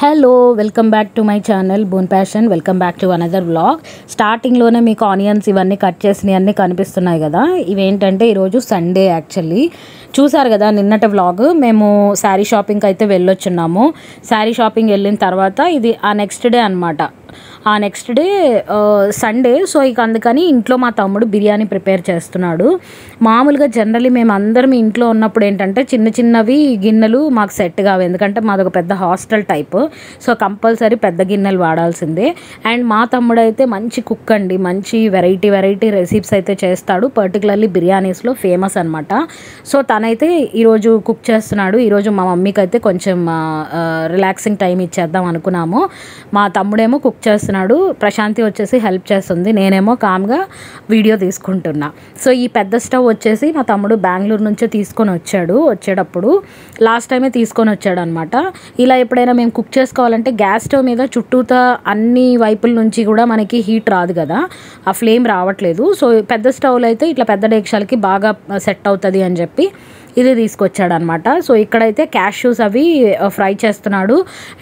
Hello welcome back to my channel bone passion. Welcome back to another vlog. స్టార్టింగ్లోనే మీకు onions ఇవన్నీ cut చేసినవి అన్నీ కనిపిస్తున్నాయి కదా. ఇవేంటంటే ఈరోజు సండే. యాక్చువల్లీ చూసారు కదా నిన్నటి వ్లాగ్. మేము శారీ షాపింగ్కి అయితే వెళ్ళొచ్చున్నాము. శారీ షాపింగ్ వెళ్ళిన తర్వాత ఇది ఆ నెక్స్ట్ డే అనమాట. ఆ నెక్స్ట్ డే సండే. సో ఇక అందుకని ఇంట్లో మా తమ్ముడు బిర్యానీ ప్రిపేర్ చేస్తున్నాడు. మామూలుగా జనరల్లీ మేము అందరం ఇంట్లో ఉన్నప్పుడు ఏంటంటే చిన్న చిన్నవి గిన్నెలు మాకు సెట్ కావు, ఎందుకంటే మాది ఒక పెద్ద హాస్టల్ టైప్. సో కంపల్సరీ పెద్ద గిన్నెలు వాడాల్సిందే. అండ్ మా తమ్ముడు అయితే మంచి కుక్ అండి, మంచి వెరైటీ రెసిపీస్ అయితే చేస్తాడు. పర్టికులర్లీ బిర్యానీస్లో ఫేమస్ అనమాట. సో తనైతే ఈరోజు కుక్ చేస్తున్నాడు. ఈరోజు మా మమ్మీకి అయితే కొంచెం రిలాక్సింగ్ టైం ఇచ్చేద్దాం అనుకున్నాము. మా తమ్ముడేమో కుక్ చేస్తున్నాడు, ప్రశాంతి వచ్చేసి హెల్ప్ చేస్తుంది, నేనేమో కామ్గా వీడియో తీసుకుంటున్నా. సో ఈ పెద్ద స్టవ్ వచ్చేసి మా తమ్ముడు బెంగళూరు నుంచే తీసుకొని వచ్చేటప్పుడు లాస్ట్ టైమే తీసుకొని వచ్చాడు అనమాట. ఇలా ఎప్పుడైనా మేము కుక్ చేసుకోవాలంటే గ్యాస్ స్టవ్ మీద చుట్టూతా అన్ని వైపుల నుంచి కూడా మనకి హీట్ రాదు కదా, ఆ ఫ్లేమ్ రావట్లేదు. సో పెద్ద స్టవ్లో అయితే ఇట్లా పెద్ద డేక్షాలకి బాగా సెట్ అవుతుంది అని చెప్పి ఇది తీసుకొచ్చాడు అనమాట. సో ఇక్కడైతే క్యాష్యూస్ అవి ఫ్రై చేస్తున్నాడు.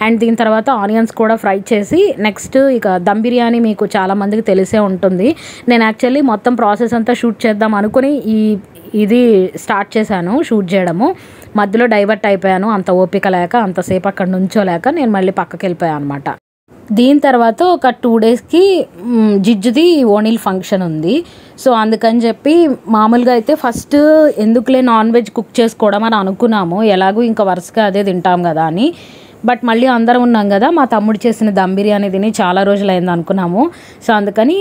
అండ్ దీని తర్వాత ఆనియన్స్ కూడా ఫ్రై చేసి నెక్స్ట్ ఇక దమ్ బిర్యానీ మీకు చాలామందికి తెలిసే ఉంటుంది. నేను యాక్చువల్లీ మొత్తం ప్రాసెస్ అంతా షూట్ చేద్దాం అనుకుని ఇది స్టార్ట్ చేశాను షూట్ చేయడము. మధ్యలో డైవర్ట్ అయిపోయాను, అంత ఓపిక లేక అంతసేపు అక్కడ నుంచోలేక నేను మళ్ళీ పక్కకి వెళ్ళిపోయాను అనమాట. దీని తర్వాత ఒక 2 డేస్కి జిజ్జుది ఓణీల్ ఫంక్షన్ ఉంది. సో అందుకని చెప్పి మామూలుగా అయితే ఫస్ట్ ఎందుకులే నాన్ వెజ్ కుక్ చేసుకోవడం అని అనుకున్నాము, ఎలాగూ ఇంకా వరుసగా అదే తింటాం కదా అని. బట్ మళ్ళీ అందరం ఉన్నాం కదా, మా తమ్ముడు చేసిన దమ్ బిర్యానీ తిని చాలా రోజులు అయింది అనుకున్నాము. సో అందుకని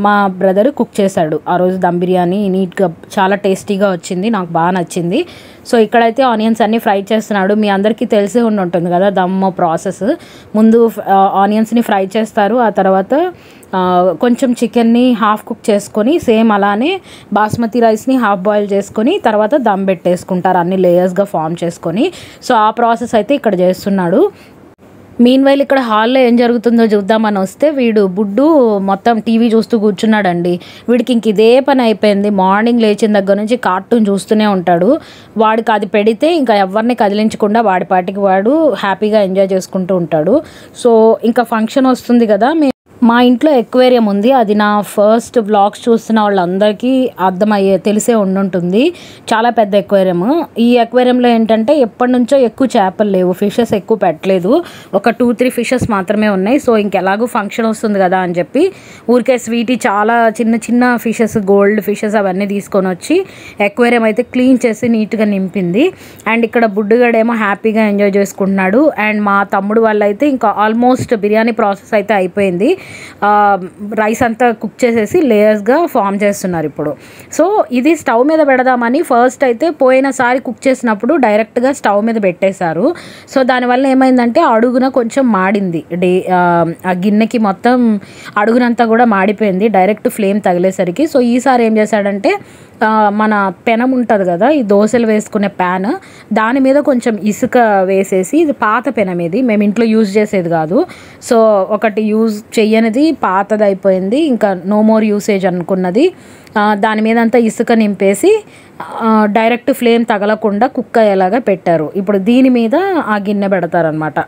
మా బ్రదర్ కుక్ చేశాడు ఆ రోజు దమ్ బిర్యానీ. నీట్గా చాలా టేస్టీగా వచ్చింది, నాకు బాగా నచ్చింది. సో ఇక్కడైతే ఆనియన్స్ అన్నీ ఫ్రై చేస్తున్నాడు. మీ అందరికీ తెలిసే ఉంటుంది కదా దమ్ ప్రాసెస్. ముందు ఆనియన్స్ని ఫ్రై చేస్తారు, ఆ తర్వాత కొంచెం చికెన్ని హాఫ్ కుక్ చేసుకొని సేమ్ అలానే బాస్మతి రైస్ని హాఫ్ బాయిల్ చేసుకొని తర్వాత దమ్ పెట్టేసుకుంటారు అన్ని లేయర్స్గా ఫామ్ చేసుకొని. సో ఆ ప్రాసెస్ అయితే ఇక్కడ చేస్తున్నాడు. మీన్ వైల్ ఇక్కడ హాల్లో ఏం జరుగుతుందో చూద్దామని వస్తే వీడు బుడ్డు మొత్తం టీవీ చూస్తూ కూర్చున్నాడండి. వీడికి ఇంక ఇదే పని అయిపోయింది. మార్నింగ్ లేచిన దగ్గర నుంచి కార్టూన్ చూస్తూనే ఉంటాడు. వాడికి అది పెడితే ఇంకా ఎవరిని కదిలించకుండా వాడి పాటికి వాడు హ్యాపీగా ఎంజాయ్ చేసుకుంటూ ఉంటాడు. సో ఇంకా ఫంక్షన్ వస్తుంది కదా, మా ఇంట్లో ఎక్వేరియం ఉంది. అది నా ఫస్ట్ వ్లాగ్స్ చూస్తున్న వాళ్ళందరికీ తెలిసే ఉండుంటుంది. చాలా పెద్ద ఎక్వేరియం. ఈ ఎక్వేరియంలో ఏంటంటే ఎప్పటి నుంచో ఎక్కువ చేపలు లేవు, ఫిషెస్ ఎక్కువ పెట్టలేదు, ఒక 2-3 ఫిషెస్ మాత్రమే ఉన్నాయి. సో ఇంకెలాగూ ఫంక్షన్ వస్తుంది కదా అని చెప్పి ఊరికే స్వీటీ చాలా చిన్న ఫిషెస్, గోల్డ్ ఫిషెస్ అవన్నీ తీసుకొని వచ్చి ఎక్వేరియం అయితే క్లీన్ చేసి నీట్గా నింపింది. అండ్ ఇక్కడ బుడ్డుగాడేమో హ్యాపీగా ఎంజాయ్ చేసుకుంటున్నాడు. అండ్ మా తమ్ముడు వాళ్ళైతే ఇంకా ఆల్మోస్ట్ బిర్యానీ ప్రాసెస్ అయితే అయిపోయింది. రైస్ అంతా కుక్ చేసేసి లేయర్స్గా ఫామ్ చేస్తున్నారు ఇప్పుడు. సో ఇది స్టవ్ మీద పెడదామని ఫస్ట్ అయితే పోయినసారి కుక్ చేసినప్పుడు డైరెక్ట్గా స్టవ్ మీద పెట్టేశారు. సో దానివల్ల ఏమైందంటే అడుగున కొంచెం మాడింది, ఆ గిన్నెకి మొత్తం అడుగునంతా కూడా మాడిపోయింది డైరెక్ట్ ఫ్లేమ్ తగిలేసరికి. సో ఈసారి ఏం చేశాడంటే మన పెనం ఉంటుంది కదా, ఈ దోశలు వేసుకునే ప్యాన్, దాని మీద కొంచెం ఇసుక వేసేసి, ఇది పాత పెనం, ఇది మేము ఇంట్లో యూజ్ చేసేది కాదు. సో ఒకటి యూజ్ చెయ్యనిది పాతది అయిపోయింది, ఇంకా నో మోర్ యూసేజ్ అనుకున్నది. దాని మీద అంతా ఇసుక నింపేసి డైరెక్ట్ ఫ్లేమ్ తగలకుండా కుక్ అయ్యేలాగా పెట్టారు. ఇప్పుడు దీని మీద ఆ గిన్నె పెడతారనమాట.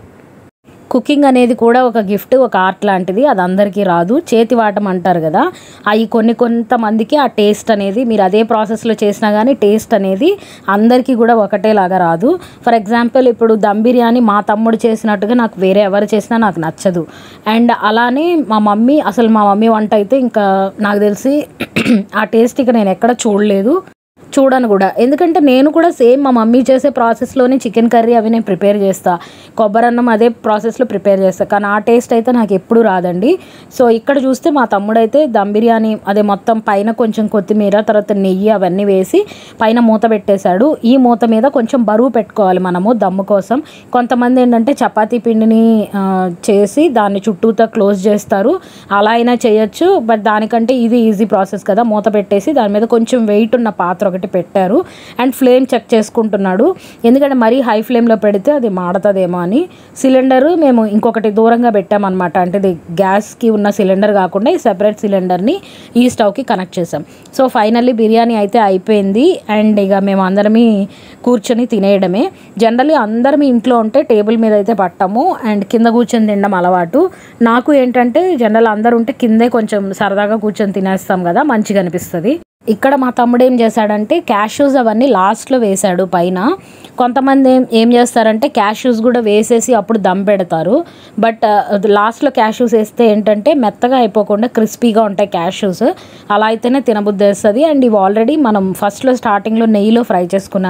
కుకింగ్ అనేది కూడా ఒక గిఫ్ట్, ఒక ఆర్ట్ లాంటిది. అది అందరికీ రాదు, చేతి వాటం అంటారు కదా, అవి కొంతమందికి ఆ టేస్ట్ అనేది, మీరు అదే ప్రాసెస్లో చేసినా కానీ టేస్ట్ అనేది అందరికీ కూడా ఒకటేలాగా రాదు. ఫర్ ఎగ్జాంపుల్ ఇప్పుడు దమ్ బిర్యానీ మా తమ్ముడు చేసినట్టుగా నాకు వేరే ఎవరు చేసినా నాకు నచ్చదు. అండ్ అలానే మా మమ్మీ వంట అయితే ఇంకా నాకు తెలిసి ఆ టేస్ట్ ఇక నేను ఎక్కడ చూడను కూడా. ఎందుకంటే నేను కూడా సేమ్ మా మమ్మీ చేసే ప్రాసెస్లోనే చికెన్ కర్రీ అవి నేను ప్రిపేర్ చేస్తాను, కొబ్బరన్నం అదే ప్రాసెస్లో ప్రిపేర్ చేస్తాను, కానీ ఆ టేస్ట్ అయితే నాకు ఎప్పుడూ రాదండి. సో ఇక్కడ చూస్తే మా తమ్ముడైతే దమ్ బిర్యానీ అదే మొత్తం పైన కొంచెం కొత్తిమీర, తర్వాత నెయ్యి అవన్నీ వేసి పైన మూత పెట్టేశాడు. ఈ మూత మీద కొంచెం బరువు పెట్టుకోవాలి మనము దమ్ము కోసం. కొంతమంది ఏంటంటే చపాతీ పిండిని చేసి దాన్ని చుట్టూతో క్లోజ్ చేస్తారు, అలా అయినా చేయొచ్చు. బట్ దానికంటే ఇది ఈజీ ప్రాసెస్ కదా, మూత పెట్టేసి దాని మీద కొంచెం వెయిట్ ఉన్న పాత్ర ఒకటి పెట్టారు. అండ్ ఫ్లేమ్ చెక్ చేసుకుంటున్నాడు, ఎందుకంటే మరీ హై ఫ్లేమ్లో పెడితే అది మాడుతుందేమో అని. సిలిండరు మేము ఇంకొకటి దూరంగా పెట్టామన్నమాట, అంటే ఇది గ్యాస్కి ఉన్న సిలిండర్ కాకుండా ఈ సెపరేట్ సిలిండర్ని ఈ స్టవ్కి కనెక్ట్ చేసాం. సో ఫైనల్లీ బిర్యానీ అయితే అయిపోయింది. అండ్ ఇక మేము అందరమీ కూర్చొని తినేయడమే. జనరల్లీ అందరం ఇంట్లో ఉంటే టేబుల్ మీద అయితే పట్టము, అండ్ కింద కూర్చొని తినడం అలవాటు. నాకు ఏంటంటే జనరల్ అందరూ ఉంటే కిందే కొంచెం సరదాగా కూర్చొని తినేస్తాం కదా, మంచిగా అనిపిస్తుంది. ఇక్కడ మా తమ్ముడు ఏం చేశాడంటే క్యాష్యూస్ అవన్నీ లాస్ట్లో వేశాడు పైన. కొంతమంది ఏం చేస్తారంటే క్యాష్యూస్ కూడా వేసేసి అప్పుడు దమ్ పెడతారు. బట్ లాస్ట్లో క్యాష్యూస్ వేస్తే ఏంటంటే మెత్తగా అయిపోకుండా క్రిస్పీగా ఉంటాయి క్యాష్యూస్. అలా అయితేనే తినబుద్ధి వేస్తుంది. అండ్ ఇవి ఆల్రెడీ మనం ఫస్ట్లో స్టార్టింగ్లో నెయ్యిలో ఫ్రై చేసుకున్న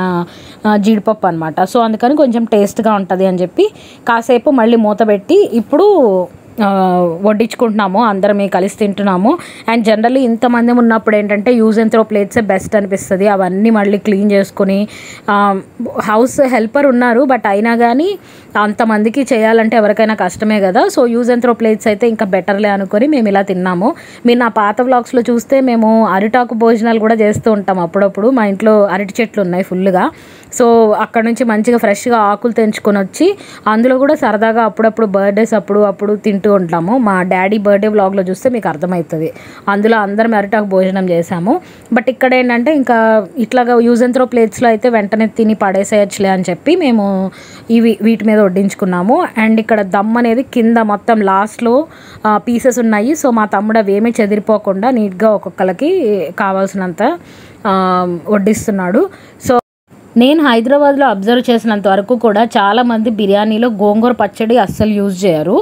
జీడిపప్పు అనమాట. సో అందుకని కొంచెం టేస్ట్గా ఉంటుంది అని చెప్పి కాసేపు మళ్ళీ మూత పెట్టి ఇప్పుడు వడ్డించుకుంటున్నాము, అందరం కలిసి తింటున్నాము. అండ్ జనరల్లీ ఇంతమంది ఉన్నప్పుడు ఏంటంటే యూజ్ అండ్ త్రో ప్లేట్సే బెస్ట్ అనిపిస్తుంది. అవన్నీ మళ్ళీ క్లీన్ చేసుకుని హౌస్ హెల్పర్ ఉన్నారు, బట్ అయినా కానీ అంతమందికి చేయాలంటే ఎవరికైనా కష్టమే కదా. So use and throw plates అయితే ఇంకా బెటర్లే అనుకొని మేము ఇలా తిన్నాము. మీరు నా పాత వ్లాగ్స్లో చూస్తే మేము అరిటాకు భోజనాలు కూడా చేస్తూ ఉంటాం అప్పుడప్పుడు. మా ఇంట్లో అరటి చెట్లు ఉన్నాయి ఫుల్గా. సో అక్కడ నుంచి మంచిగా ఫ్రెష్గా ఆకులు తెంచుకొని వచ్చి అందులో కూడా సరదాగా అప్పుడప్పుడు బర్త్డేస్ అప్పుడు తింటూ ఉంటాము. మా డాడీ బర్త్డే వ్లాగ్లో చూస్తే మీకు అర్థమవుతుంది. అందులో అందరం అరిటాకు భోజనం చేసాము. బట్ ఇక్కడ ఏంటంటే ఇంకా ఇట్లాగా యూజ్ అండ్ త్రో ప్లేట్స్లో అయితే వెంటనే తిని పడేసేయచ్చులే అని చెప్పి మేము వీటి మీద వడ్డించుకున్నాము. అండ్ ఇక్కడ దమ్ అనేది కింద మొత్తం లాస్ట్లో పీసెస్ ఉన్నాయి. సో మా తమ్ముడు అవి ఏమీ చెదిరిపోకుండా నీట్గా ఒక్కొక్కరికి కావాల్సినంత వడ్డిస్తున్నాడు. సో నేను హైదరాబాద్లో అబ్జర్వ్ చేసినంత వరకు కూడా చాలామంది బిర్యానీలో గోంగూర పచ్చడి అస్సలు యూజ్ చేయరు.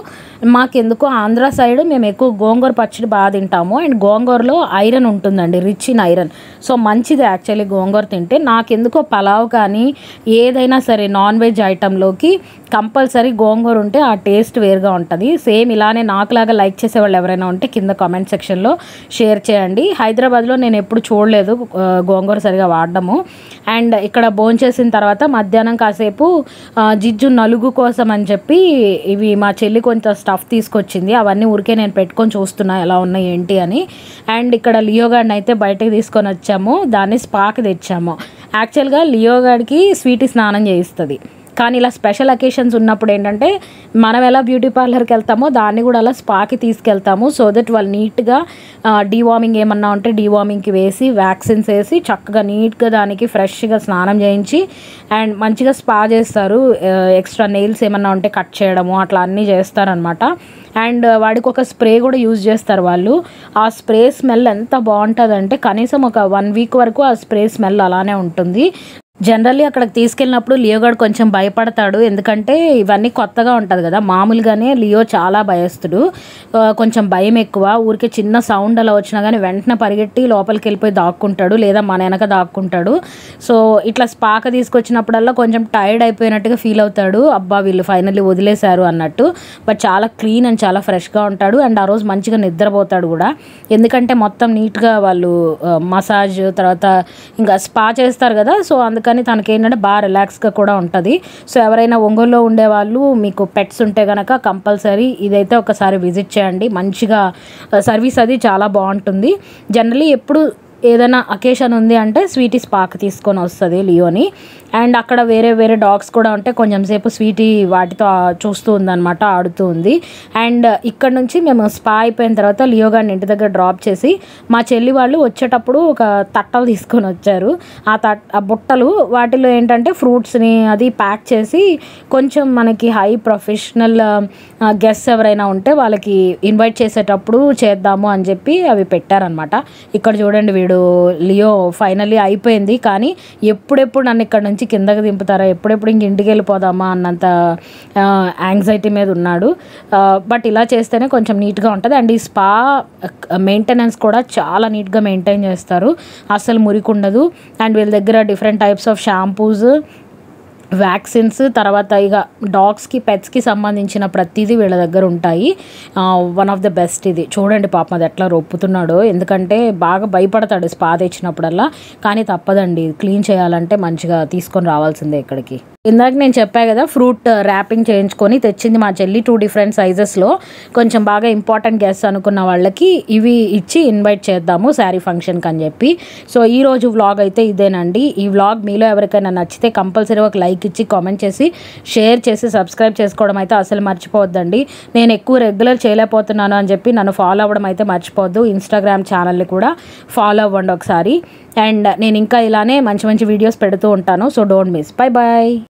మాకెందుకో ఆంధ్ర సైడ్ మేము ఎక్కువ గోంగూర పచ్చడి బాగా తింటాము. అండ్ గోంగూరలో ఐరన్ ఉంటుందండి, రిచ్ ఇన్ ఐరన్. సో మంచిది యాక్చువల్లీ గోంగూర తింటే. నాకెందుకో పలావ్ కానీ ఏదైనా సరే నాన్ వెజ్ ఐటెంలోకి కంపల్సరీ గోంగూర ఉంటే ఆ టేస్ట్ వేరుగా ఉంటుంది. సేమ్ ఇలానే నాకులాగా లైక్ చేసేవాళ్ళు ఎవరైనా ఉంటే కింద కామెంట్ సెక్షన్లో షేర్ చేయండి. హైదరాబాద్లో నేను ఎప్పుడు చూడలేదు గోంగూర సరిగా వాడడము. అండ్ ఇక్కడ భోంచేసిన తర్వాత మధ్యాహ్నం కాసేపు జిజ్జు నలుగు కోసం అని చెప్పి ఇవి మా చెల్లి కొంచెం స్టఫ్ తీసుకొచ్చింది. అవన్నీ ఊరికే నేను పెట్టుకొని చూస్తున్నా ఎలా ఉన్నాయి ఏంటి అని. అండ్ ఇక్కడ లియో గార్డ్ని అయితే బయటకు తీసుకొని వచ్చాము, దాన్ని స్పాకి తెచ్చాము. యాక్చువల్గా లియో గార్డ్కి స్వీటీ స్నానం చేయిస్తుంది. కానీ ఇలా స్పెషల్ అకేషన్స్ ఉన్నప్పుడు ఏంటంటే మనం ఎలా బ్యూటీ పార్లర్కి వెళ్తామో దాన్ని కూడా అలా స్పాకి తీసుకెళ్తాము. సో దట్ వాళ్ళు నీట్గా డీవార్మింగ్ ఏమన్నా ఉంటే డీవార్మింగ్కి వేసి వ్యాక్సిన్స్ వేసి చక్కగా నీట్గా దానికి ఫ్రెష్గా స్నానం చేయించి అండ్ మంచిగా స్పా చేస్తారు. ఎక్స్ట్రా నెయిల్స్ ఏమన్నా ఉంటే కట్ చేయడము అట్లా అన్నీ చేస్తారనమాట. అండ్ వాడికి ఒక స్ప్రే కూడా యూజ్ చేస్తారు వాళ్ళు. ఆ స్ప్రే స్మెల్ ఎంత బాగుంటుందంటే కనీసం ఒక 1 వీక్ వరకు ఆ స్ప్రే స్మెల్ అలానే ఉంటుంది. జనరల్లీ అక్కడికి తీసుకెళ్ళినప్పుడు లియో గాడు కొంచెం భయపడతాడు, ఎందుకంటే ఇవన్నీ కొత్తగా ఉంటుంది కదా. మామూలుగానే లియో చాలా భయస్తుడు, కొంచెం భయం ఎక్కువ. ఊరికే చిన్న సౌండ్ అలా వచ్చినా కానీ వెంటనే పరిగెట్టి లోపలికి వెళ్ళిపోయి దాక్కుంటాడు, లేదా మన వెనక దాక్కుంటాడు. సో ఇట్లా స్పాక తీసుకొచ్చినప్పుడల్లా కొంచెం టైర్డ్ అయిపోయినట్టుగా ఫీల్ అవుతాడు, అబ్బా వీళ్ళు ఫైనల్లీ వదిలేశారు అన్నట్టు. బట్ చాలా క్లీన్ అండ్ చాలా ఫ్రెష్గా ఉంటాడు. అండ్ ఆ రోజు మంచిగా నిద్రపోతాడు కూడా, ఎందుకంటే మొత్తం నీట్గా వాళ్ళు మసాజ్ తర్వాత ఇంకా స్పా చేస్తారు కదా. సో అందుకని తనకి ఏంటంటే బాగా రిలాక్స్గా కూడా ఉంటుంది. సో ఎవరైనా ఒంగోలులో ఉండేవాళ్ళు మీకు పెట్స్ ఉంటే కనుక కంపల్సరీ ఇదైతే ఒకసారి విజిట్ చేయండి. మంచిగా సర్వీస్ అది చాలా బాగుంటుంది. జనరలీ ఎప్పుడు ఏదైనా అకేషన్ ఉంది అంటే స్వీటీ స్పాక్ తీసుకొని వస్తుంది లియోని. అండ్ అక్కడ వేరే వేరే డాగ్స్ కూడా ఉంటే కొంచెం సేపు స్వీటీ వాటితో చూస్తూ ఉందన్నమాట, ఆడుతూ ఉంది. అండ్ ఇక్కడ నుంచి మేము స్పా అయిపోయిన తర్వాత లియో గారిని ఇంటి దగ్గర డ్రాప్ చేసి మా చెల్లి వాళ్ళు వచ్చేటప్పుడు ఒక తట్టలు తీసుకొని వచ్చారు. ఆ బుట్టలు వాటిలో ఏంటంటే ఫ్రూట్స్ని అది ప్యాక్ చేసి కొంచెం మనకి హై ప్రొఫెషనల్ గెస్ట్స్ ఎవరైనా ఉంటే వాళ్ళకి ఇన్వైట్ చేసేటప్పుడు చేద్దాము అని చెప్పి అవి పెట్టారనమాట. ఇక్కడ చూడండి వీడు లియో ఫైనల్లీ అయిపోయింది, కానీ ఎప్పుడెప్పుడు నన్ను ఇక్కడ నుంచి కిందకి దింపుతారా, ఎప్పుడెప్పుడు ఇంక ఇంటికి వెళ్ళిపోదామా అన్నంత యాంగ్జైటీ మీద ఉన్నాడు. బట్ ఇలా చేస్తేనే కొంచెం నీట్గా ఉంటుంది. అండ్ ఈ స్పా మెయింటెనెన్స్ కూడా చాలా నీట్గా మెయింటైన్ చేస్తారు, అస్సలు మురికి ఉండదు. అండ్ వీళ్ళ దగ్గర different types of shampoos vaccines, తర్వాత ఇక డాగ్స్కి పెట్స్కి సంబంధించిన ప్రతిదీ వీళ్ళ దగ్గర ఉంటాయి. వన్ ఆఫ్ ద బెస్ట్ ఇది. చూడండి పాపం అది ఎట్లా రొప్పుతున్నాడో, ఎందుకంటే బాగా భయపడతాడు స్పా తెచ్చినప్పుడల్లా. కానీ తప్పదండి, క్లీన్ చేయాలంటే మంచిగా తీసుకొని రావాల్సిందే ఇక్కడికి. ఇందాక నేను చెప్పా కదా, ఫ్రూట్ ర్యాపింగ్ చేయించుకొని తెచ్చింది మా చెల్లి 2 డిఫరెంట్ సైజెస్లో. కొంచెం బాగా ఇంపార్టెంట్ గెస్ట్ అనుకున్న వాళ్ళకి ఇవి ఇచ్చి ఇన్వైట్ చేద్దాము శారీ ఫంక్షన్కి అని చెప్పి. సో ఈరోజు వ్లాగ్ అయితే ఇదేనండి. ఈ వ్లాగ్ మీలో ఎవరికైనా నచ్చితే కంపల్సరీ ఒక లైక్ ఇచ్చి, కామెంట్ చేసి, షేర్ చేసి, సబ్స్క్రైబ్ చేసుకోవడం అయితే అసలు మర్చిపోవద్దండి. నేను ఎక్కువ రెగ్యులర్ చేయలేకపోతున్నాను అని చెప్పి నన్ను ఫాలో అవ్వడం అయితే మర్చిపోవద్దు. ఇన్స్టాగ్రామ్ ఛానల్ని కూడా ఫాలో అవ్వండి ఒకసారి. అండ్ నేను ఇంకా ఇలానే మంచి మంచి వీడియోస్ పెడుతూ ఉంటాను. So don't miss. Bye bye.